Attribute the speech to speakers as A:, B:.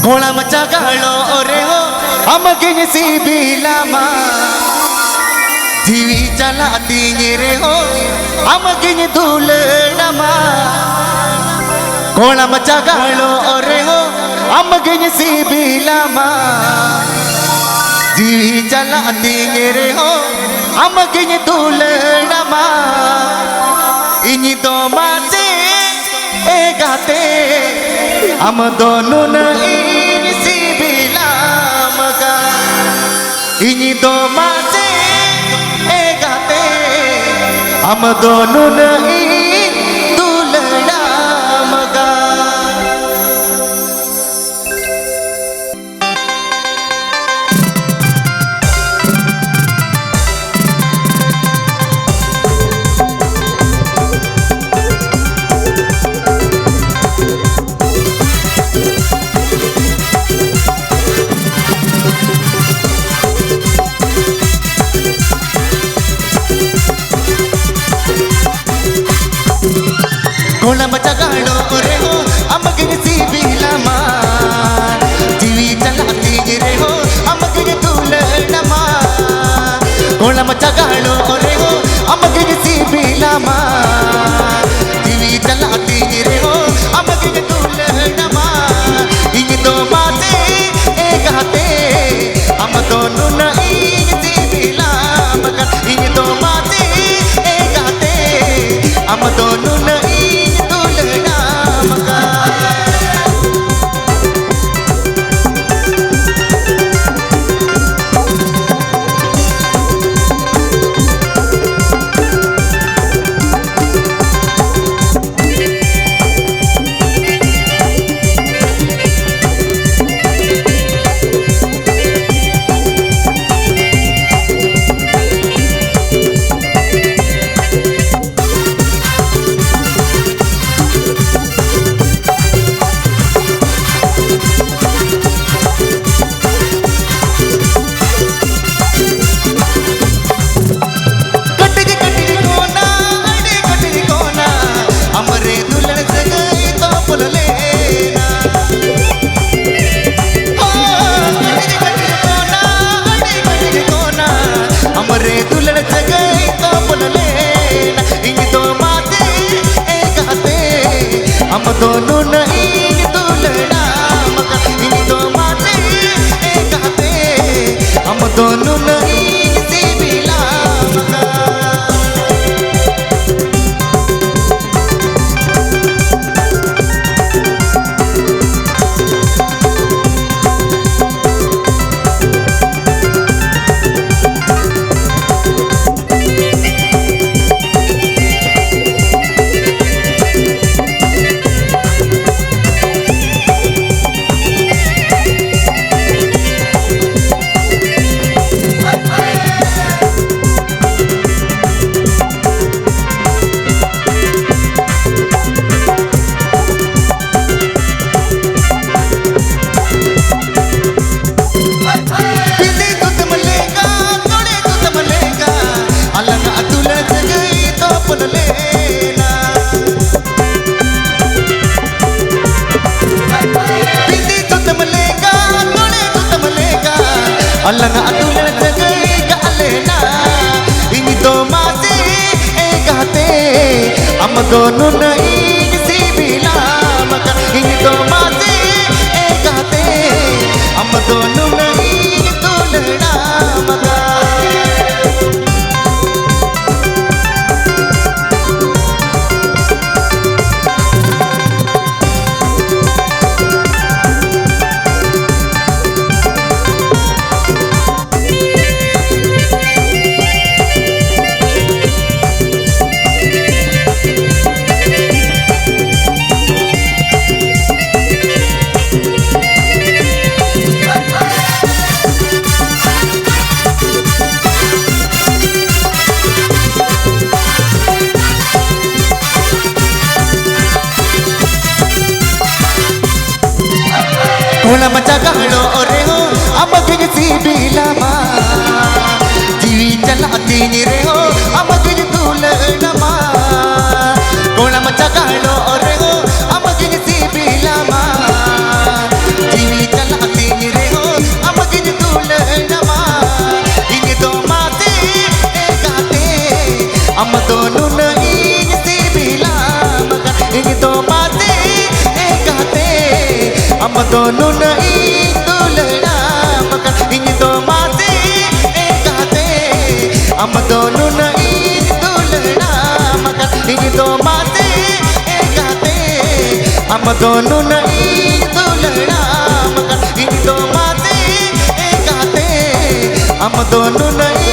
A: Kolam cagalo oreho amagin si bilama Divi jalati nyereho amagin duledama Kolam cagalo oreho amagin si bilama Divi jalati nyereho amagin duledama Ini domate egate हम दोनों नहीं सी बिलाम का इन्हीं दो माते गाते हम दोनों नहीं दुलड़ाम का Kolam cagalo oreho amagin si bilama Divi jalati nyereho amagin duledama Kolam cagalo oreho amagin si bilama Divi jalati nyereho amagin duledama Ini do mate egate हम दोनों नहीं सी बिलाम का ini do mate egate हम दोनों नहीं हम दोनों नहीं दुलड़ाम का इन दो माते गाते हम दोनों नहीं सी बिलाम का अलग अतुल जगई गालेना इन दो माते गाते हम दोनों नहीं सी बिलाम का इन दो माते गाते हम दोनों नहीं दुलड़ाम का Kolam cagalo oreho amagin si bilama Divi jalati nyereho amagin duledama Kolam cagalo oreho amagin si bilama Divi माते गाते हम दोनों नहीं दुलड़ा मगर इन दो माते गाते हम दोनों नहीं दुलड़ा मगर इन दो माते गाते हम दोनों नहीं दुलड़ा मगर इन दो माते गाते हम दोनों नहीं